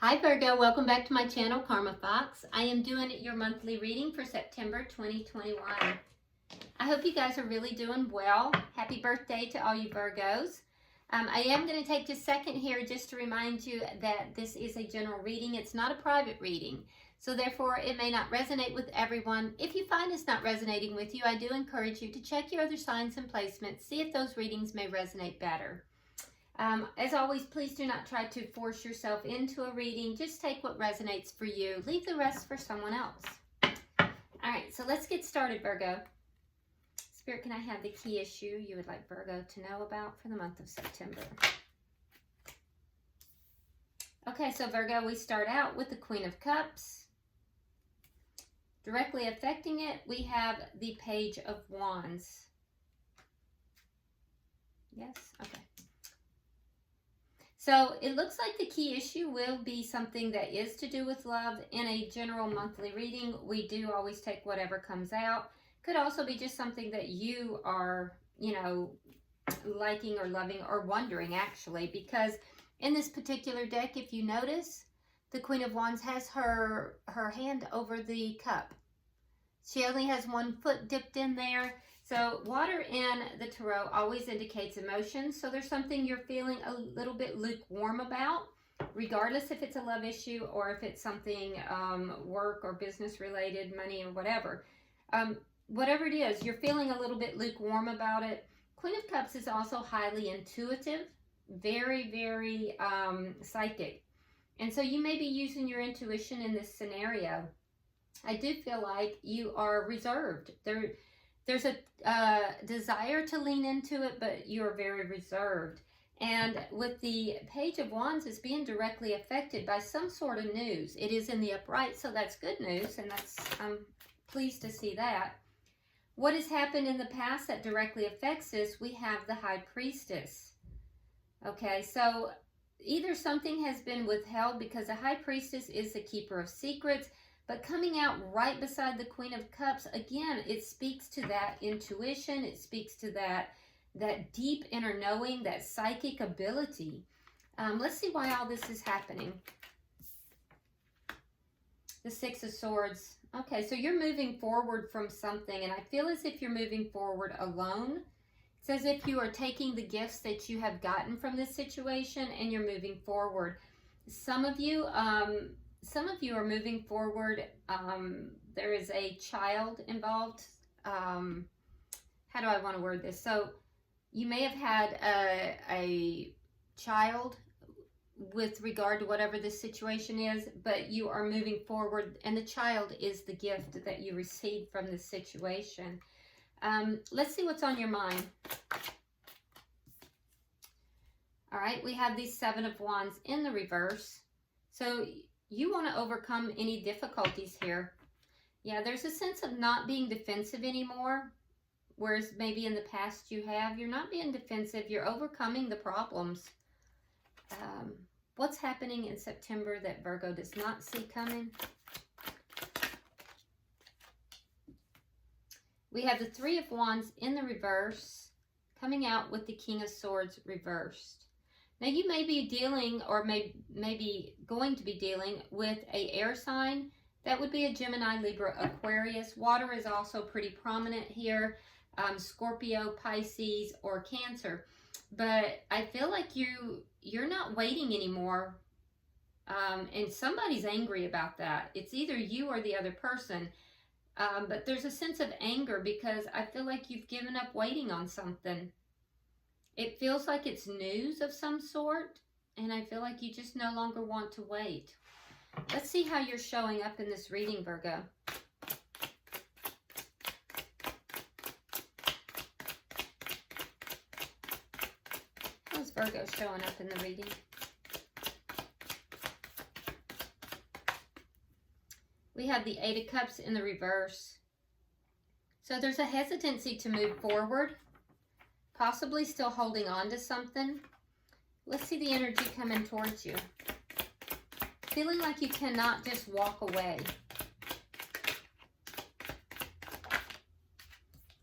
Hi Virgo, welcome back to my channel, Karma Fox. I am doing your monthly reading for September 2021. I hope you guys are really doing well. Happy birthday to all you Virgos. I am going to take just a second here just to remind you that this is a general reading. It's not a private reading, so therefore it may not resonate with everyone. If you find it's not resonating with you, I do encourage you to check your other signs and placements, see if those readings may resonate better. As always, please do not try to force yourself into a reading. Just take what resonates for you. Leave the rest for someone else. All right, so let's get started, Virgo. Spirit, can I have the key issue you would like Virgo to know about for the month of September? Okay, so Virgo, we start out with the Queen of Cups. Directly affecting it, we have the Page of Wands. Yes? Okay. So it looks like the key issue will be something that is to do with love. In a general monthly reading, we do always take whatever comes out. Could also be just something that you are, liking or loving or wondering actually, because in this particular deck, if you notice, the Queen of Wands has her hand over the cup. She only has one foot dipped in there. So water in the tarot always indicates emotion. So there's something you're feeling a little bit lukewarm about, regardless if it's a love issue or if it's something work or business related, money or whatever. Whatever it is, you're feeling a little bit lukewarm about it. Queen of Cups is also highly intuitive, very, very psychic. And so you may be using your intuition in this scenario. I do feel like you are reserved. There's a desire to lean into it, but you're very reserved. And with the Page of Wands, it's being directly affected by some sort of news. It is in the upright, so that's good news, and I'm pleased to see that. What has happened in the past that directly affects this, we have the High Priestess. Okay, so either something has been withheld because the High Priestess is the keeper of secrets, but coming out right beside the Queen of Cups, again, it speaks to that intuition. It speaks to that deep inner knowing, that psychic ability. Let's see why all this is happening. The Six of Swords. Okay, so you're moving forward from something, and I feel as if you're moving forward alone. It's as if you are taking the gifts that you have gotten from this situation and you're moving forward. Some of you are moving forward. There is a child involved. How do I want to word this? So you may have had a child with regard to whatever this situation is, but you are moving forward, and the child is the gift that you received from this situation. Let's see what's on your mind. All right, we have these Seven of Wands in the reverse. So you want to overcome any difficulties here. Yeah, there's a sense of not being defensive anymore, whereas maybe in the past you have. You're not being defensive. You're overcoming the problems. What's happening in September that Virgo does not see coming? We have the Three of Wands in the reverse, coming out with the King of Swords reversed. Now, you may be dealing, or maybe going to be dealing with an air sign. That would be a Gemini, Libra, Aquarius. Water is also pretty prominent here. Scorpio, Pisces, or Cancer. But I feel like you're not waiting anymore. And somebody's angry about that. It's either you or the other person. But there's a sense of anger because I feel like you've given up waiting on something. It feels like it's news of some sort, and I feel like you just no longer want to wait. Let's see how you're showing up in this reading, Virgo. How's Virgo showing up in the reading? We have the Eight of Cups in the reverse. So there's a hesitancy to move forward. Possibly still holding on to something. Let's see the energy coming towards you. Feeling like you cannot just walk away.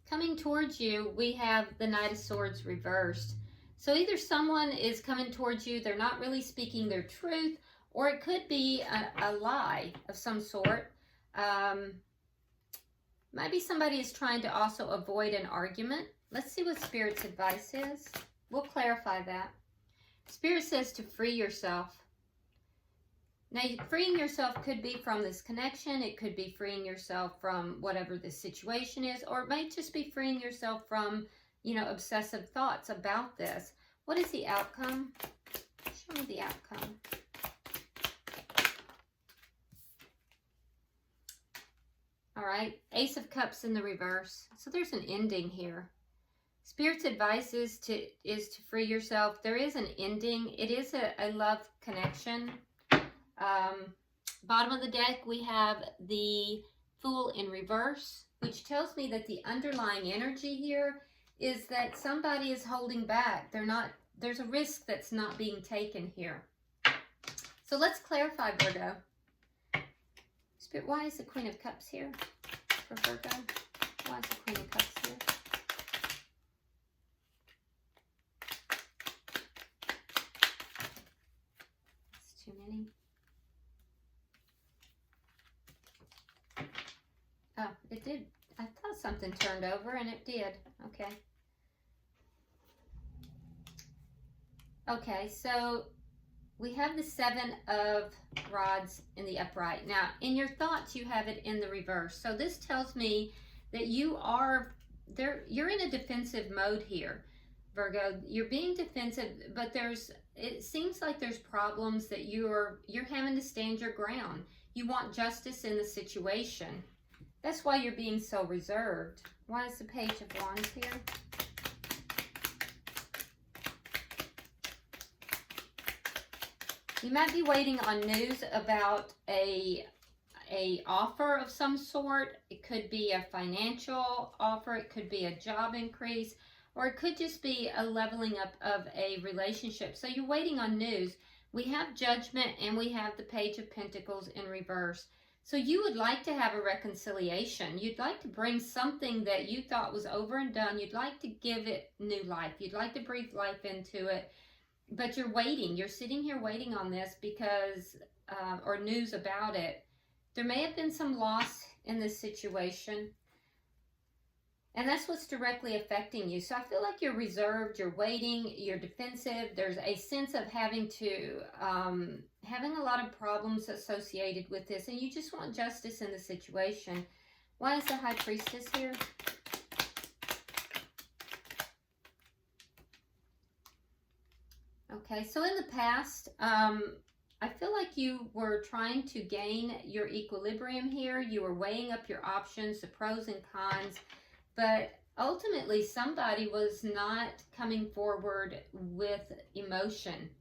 Coming towards you, we have the Knight of Swords reversed. So either someone is coming towards you, they're not really speaking their truth, or it could be a lie of some sort. Maybe somebody is trying to also avoid an argument. Let's see what Spirit's advice is. We'll clarify that. Spirit says to free yourself. Now, freeing yourself could be from this connection. It could be freeing yourself from whatever the situation is, or it might just be freeing yourself from, you know, obsessive thoughts about this. What is the outcome? Show me the outcome. All right, Ace of Cups in the reverse. So there's an ending here. Spirit's advice is to free yourself. There is an ending. It is a love connection. Bottom of the deck, we have the Fool in reverse, which tells me that the underlying energy here is that somebody is holding back. There's a risk that's not being taken here. So let's clarify, Virgo. Spirit, why is the Queen of Cups here for Virgo? Why is the Queen of Cups here? It's too many. Oh, it did. I thought something turned over, and it did. Okay. Okay, so we have the Seven of Rods in the upright. Now, in your thoughts, you have it in the reverse. So this tells me that you're in a defensive mode here, Virgo. You're being defensive, but it seems like there's problems that you're having to stand your ground. You want justice in the situation. That's why you're being so reserved. Why is the Page of Wands here? You might be waiting on news about a offer of some sort. It could be a financial offer. It could be a job increase. Or it could just be a leveling up of a relationship. So you're waiting on news. We have Judgment and we have the Page of Pentacles in reverse. So you would like to have a reconciliation. You'd like to bring something that you thought was over and done. You'd like to give it new life. You'd like to breathe life into it. But you're waiting. You're sitting here waiting on this because, or news about it. There may have been some loss in this situation. And that's what's directly affecting you. So I feel like you're reserved, you're waiting, you're defensive. There's a sense of having a lot of problems associated with this. And you just want justice in the situation. Why is the High Priestess here? Okay, so in the past, I feel like you were trying to gain your equilibrium here. You were weighing up your options, the pros and cons. But ultimately, somebody was not coming forward with emotion.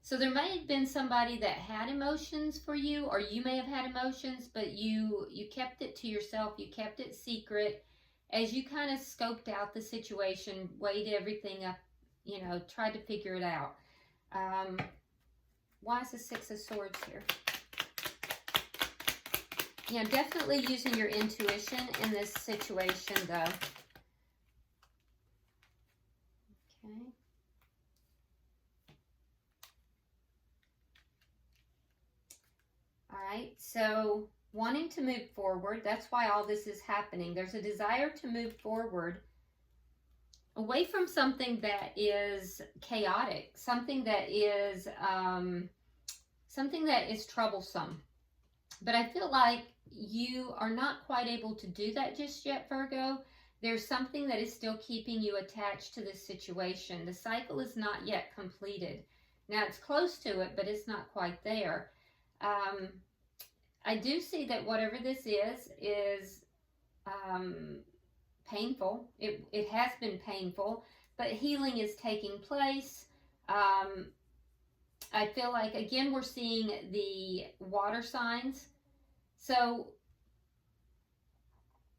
So there may have been somebody that had emotions for you, or you may have had emotions, but you kept it to yourself. You kept it secret as you kind of scoped out the situation, weighed everything up, you know, tried to figure it out. Why is the Six of Swords here? Yeah, definitely using your intuition in this situation, though. Okay. All right, so wanting to move forward, that's why all this is happening. There's a desire to move forward away from something that is chaotic, something that is troublesome. But I feel like you are not quite able to do that just yet, Virgo. There's something that is still keeping you attached to this situation. The cycle is not yet completed. Now, it's close to it, but it's not quite there. I do see that whatever this is painful. It has been painful, but healing is taking place. I feel like, again, we're seeing the water signs. So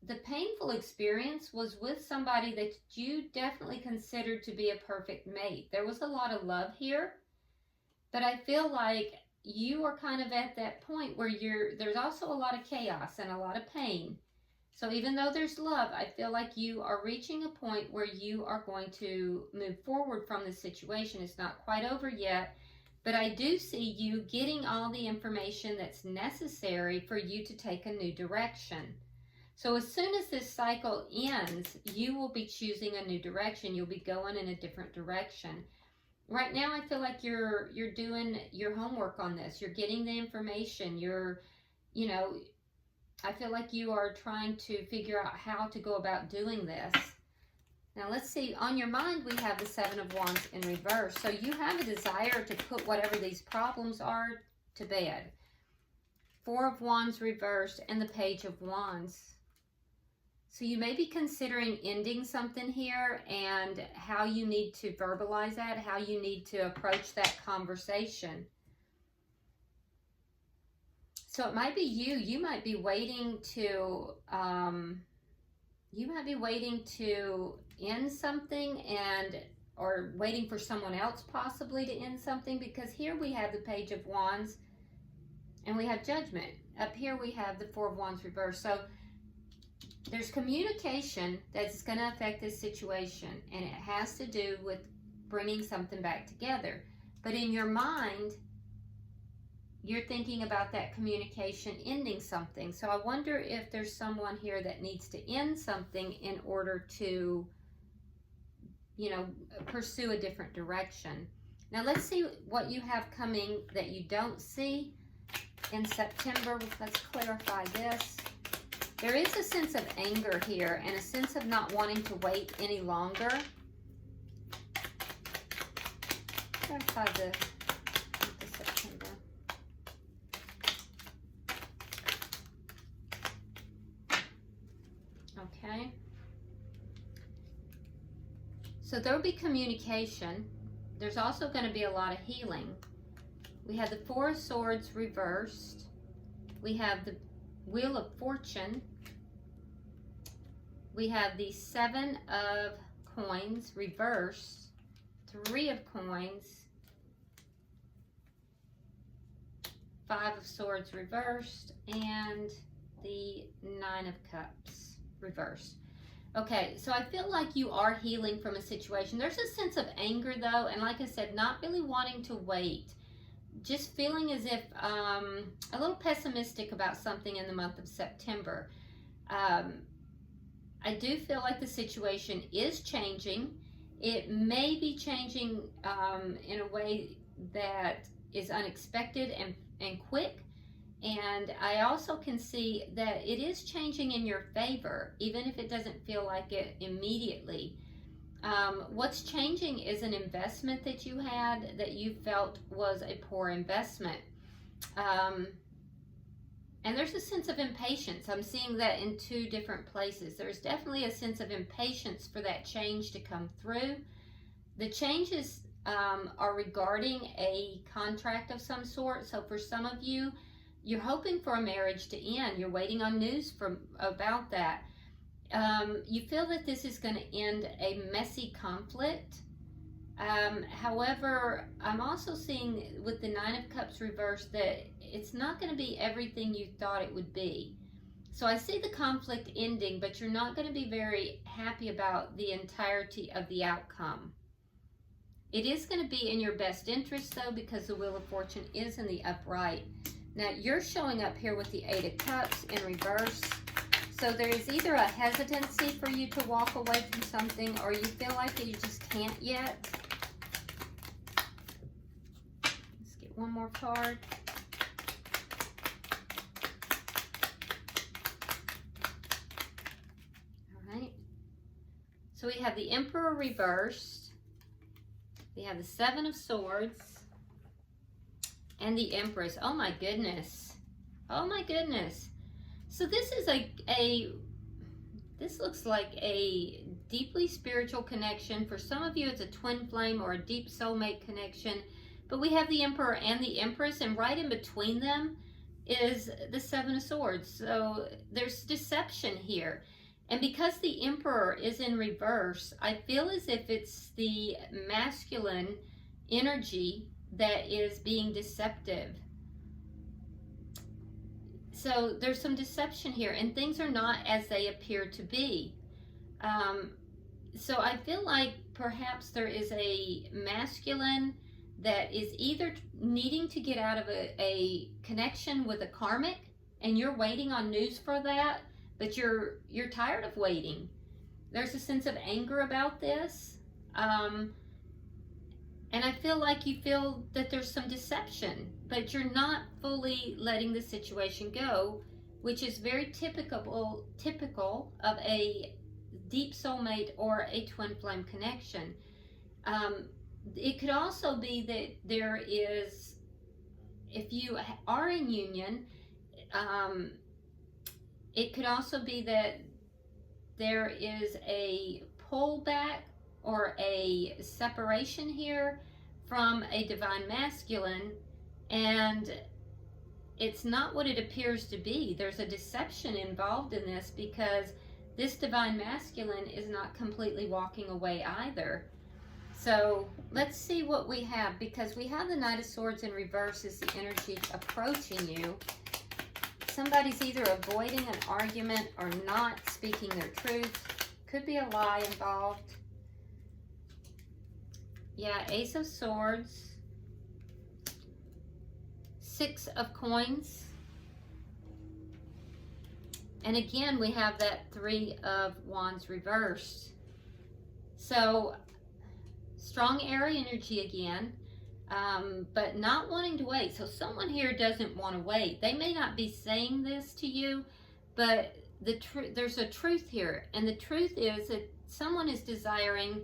the painful experience was with somebody that you definitely considered to be a perfect mate. There was a lot of love here, but I feel like you are kind of at that point where there's also a lot of chaos and a lot of pain. So even though there's love, I feel like you are reaching a point where you are going to move forward from this situation. It's not quite over yet, But I do see you getting all the information that's necessary for you to take a new direction. So as soon as this cycle ends, you will be choosing a new direction. You'll be going in a different direction. Right now, I feel like you're doing your homework on this. You're getting the information. I feel like you are trying to figure out how to go about doing this. Now let's see, on your mind we have the Seven of Wands in reverse. So you have a desire to put whatever these problems are to bed. Four of Wands reversed and the Page of Wands. So you may be considering ending something here and how you need to verbalize that, how you need to approach that conversation. So it might be you might be waiting to, end something or waiting for someone else possibly to end something, because here we have the Page of Wands and we have Judgment. Up here we have the Four of Wands reversed. So there's communication that's going to affect this situation, and it has to do with bringing something back together. But in your mind, you're thinking about that communication ending something. So I wonder if there's someone here that needs to end something in order to, pursue a different direction. Now let's see what you have coming that you don't see in September. Let's clarify this. There is a sense of anger here and a sense of not wanting to wait any longer. Clarify the September. Okay. So there will be communication. There's also going to be a lot of healing. We have the Four of Swords reversed. We have the Wheel of Fortune. We have the Seven of Coins reversed, Three of Coins, Five of Swords reversed, and the Nine of Cups reversed. Okay, so I feel like you are healing from a situation. There's a sense of anger though, and like I said, not really wanting to wait. Just feeling as if a little pessimistic about something in the month of September. I do feel like the situation is changing. It may be changing in a way that is unexpected and quick. And I also can see that it is changing in your favor, even if it doesn't feel like it immediately. What's changing is an investment that you had that you felt was a poor investment. And there's a sense of impatience. I'm seeing that in two different places. There's definitely a sense of impatience for that change to come through. The changes are regarding a contract of some sort. So for some of you, you're hoping for a marriage to end. You're waiting on news about that. You feel that this is going to end a messy conflict. However, I'm also seeing with the Nine of Cups reversed that it's not going to be everything you thought it would be. So I see the conflict ending, but you're not going to be very happy about the entirety of the outcome. It is going to be in your best interest though, because the Wheel of Fortune is in the upright. Now you're showing up here with the Eight of Cups in reverse. So there is either a hesitancy for you to walk away from something, or you feel like you just can't yet. Let's get one more card. All right. So we have the Emperor reversed. We have the Seven of Swords. And the Empress. Oh my goodness. Oh my goodness. So this is this looks like a deeply spiritual connection. For some of you, it's a twin flame or a deep soulmate connection. But we have the Emperor and the Empress, and right in between them is the Seven of Swords. So there's deception here. And because the Emperor is in reverse, I feel as if it's the masculine energy that is being deceptive. So there's some deception here, and things are not as they appear to be. So I feel like perhaps there is a masculine that is either needing to get out of a connection with a karmic, and you're waiting on news for that, but you're tired of waiting. There's a sense of anger about this. And I feel like you feel that there's some deception, but you're not fully letting the situation go, which is very typical of a deep soulmate or a twin flame connection. It could also be that there is, if you are in union, it could also be that there is a pullback or a separation here from a divine masculine, and it's not what it appears to be. There's a deception involved in this, because this divine masculine is not completely walking away either. So let's see what we have, because we have the Knight of Swords in reverse as the energy approaching you. Somebody's either avoiding an argument or not speaking their truth. Could be a lie involved. Yeah, Ace of Swords, Six of Coins, and again we have that Three of Wands reversed. So strong airy energy again, but not wanting to wait. So someone here doesn't want to wait. They may not be saying this to you, but there's a truth here, and the truth is that someone is desiring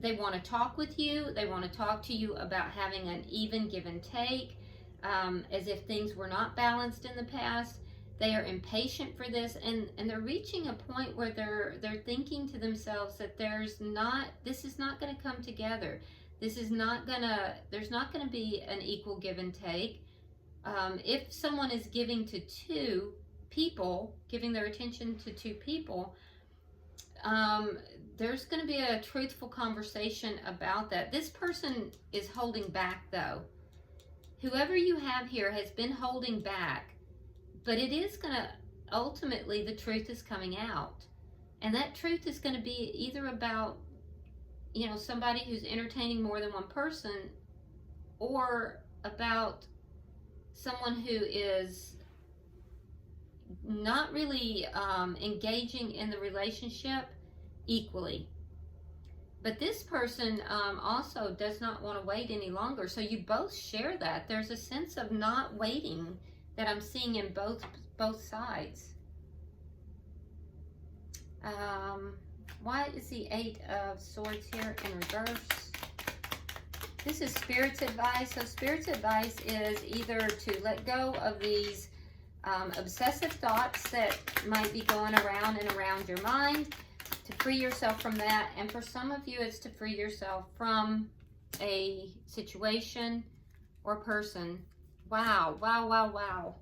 they want to talk with you. They want to talk to you about having an even give and take, as if things were not balanced in the past. They are impatient for this, and they're reaching a point where they're thinking to themselves that this is not going to come together. There's not going to be an equal give and take. If someone is giving to two people, giving their attention to two people, there's going to be a truthful conversation about that. This person is holding back, though. Whoever you have here has been holding back, but it is going to, ultimately, the truth is coming out. And that truth is going to be either about, somebody who's entertaining more than one person, or about someone who is not really engaging in the relationship equally. But this person also does not want to wait any longer. So you both share that. There's a sense of not waiting that I'm seeing in both sides. Why is the Eight of Swords here in reverse? This is Spirit's advice. So Spirit's advice is either to let go of these obsessive thoughts that might be going around and around your mind, to free yourself from that. And for some of you, it's to free yourself from a situation or person. Wow, wow, wow, wow.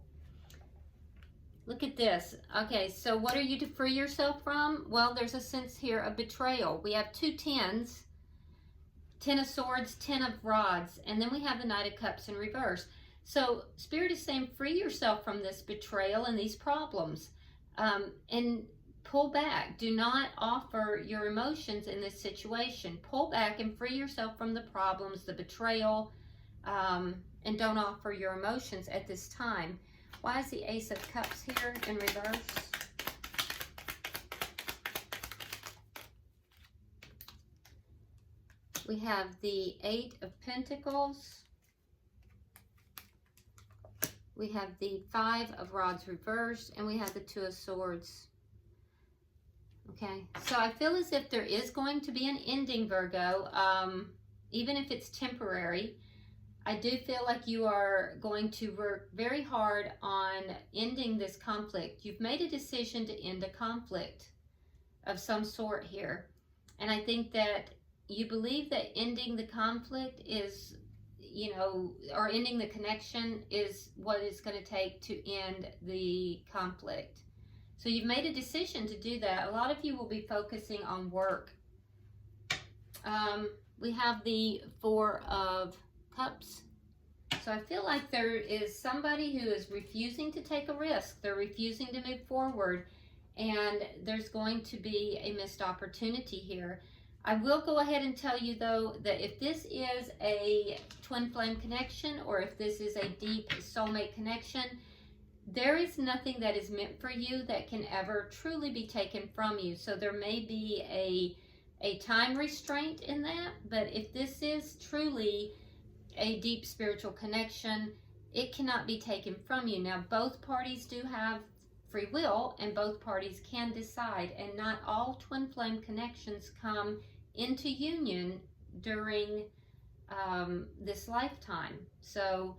Look at this. Okay, so what are you to free yourself from? Well, there's a sense here of betrayal. We have two tens, Ten of Swords, Ten of Rods, and then we have the Knight of Cups in reverse. So Spirit is saying free yourself from this betrayal and these problems, and pull back. Do not offer your emotions in this situation. Pull back and free yourself from the problems, the betrayal, and don't offer your emotions at this time. Why is the Ace of Cups here in reverse? We have the Eight of Pentacles. We have the Five of Rods reversed, and we have the Two of Swords. Okay, so I feel as if there is going to be an ending, Virgo, even if it's temporary. I do feel like you are going to work very hard on ending this conflict. You've made a decision to end a conflict of some sort here. And I think that you believe that ending the conflict is, or ending the connection is what it's going to take to end the conflict. So you've made a decision to do that. A lot of you will be focusing on work. We have the Four of Cups. So I feel like there is somebody who is refusing to take a risk. They're refusing to move forward, and there's going to be a missed opportunity here. I will go ahead and tell you though that if this is a twin flame connection or if this is a deep soulmate connection, there is nothing that is meant for you that can ever truly be taken from you. So there may be a time restraint in that, but if this is truly a deep spiritual connection, it cannot be taken from you. Now, both parties do have free will and both parties can decide, and not all twin flame connections come into union during this lifetime. So,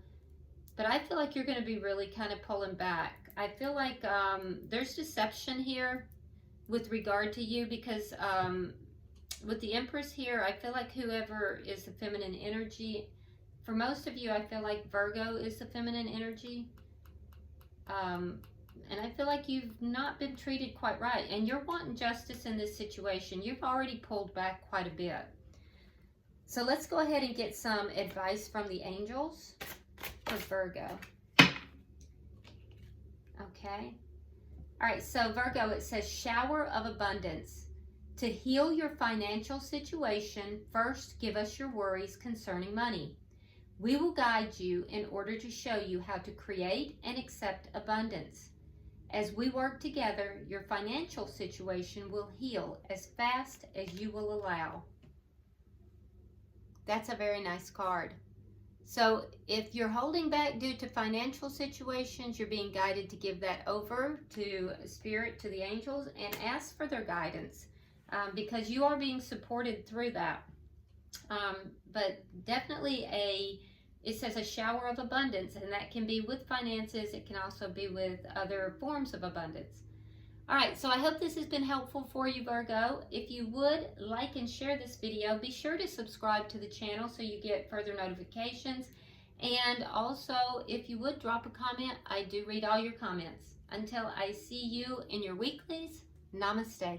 but I feel like you're going to be really kind of pulling back. I feel like there's deception here with regard to you, because with the Empress here, I feel like whoever is the feminine energy, for most of you, I feel like Virgo is the feminine energy. And I feel like you've not been treated quite right, and you're wanting justice in this situation. You've already pulled back quite a bit. So let's go ahead and get some advice from the angels for Virgo. Okay. All right, so Virgo, it says shower of abundance. To heal your financial situation, first give us your worries concerning money. We will guide you in order to show you how to create and accept abundance. As we work together, your financial situation will heal as fast as you will allow. That's a very nice card. So if you're holding back due to financial situations, you're being guided to give that over to Spirit, to the angels, and ask for their guidance, because you are being supported through that. But definitely it says a shower of abundance, and that can be with finances. It can also be with other forms of abundance. All right, so I hope this has been helpful for you, Virgo. If you would like and share this video, be sure to subscribe to the channel so you get further notifications. And also, if you would drop a comment, I do read all your comments. Until I see you in your weeklies, namaste.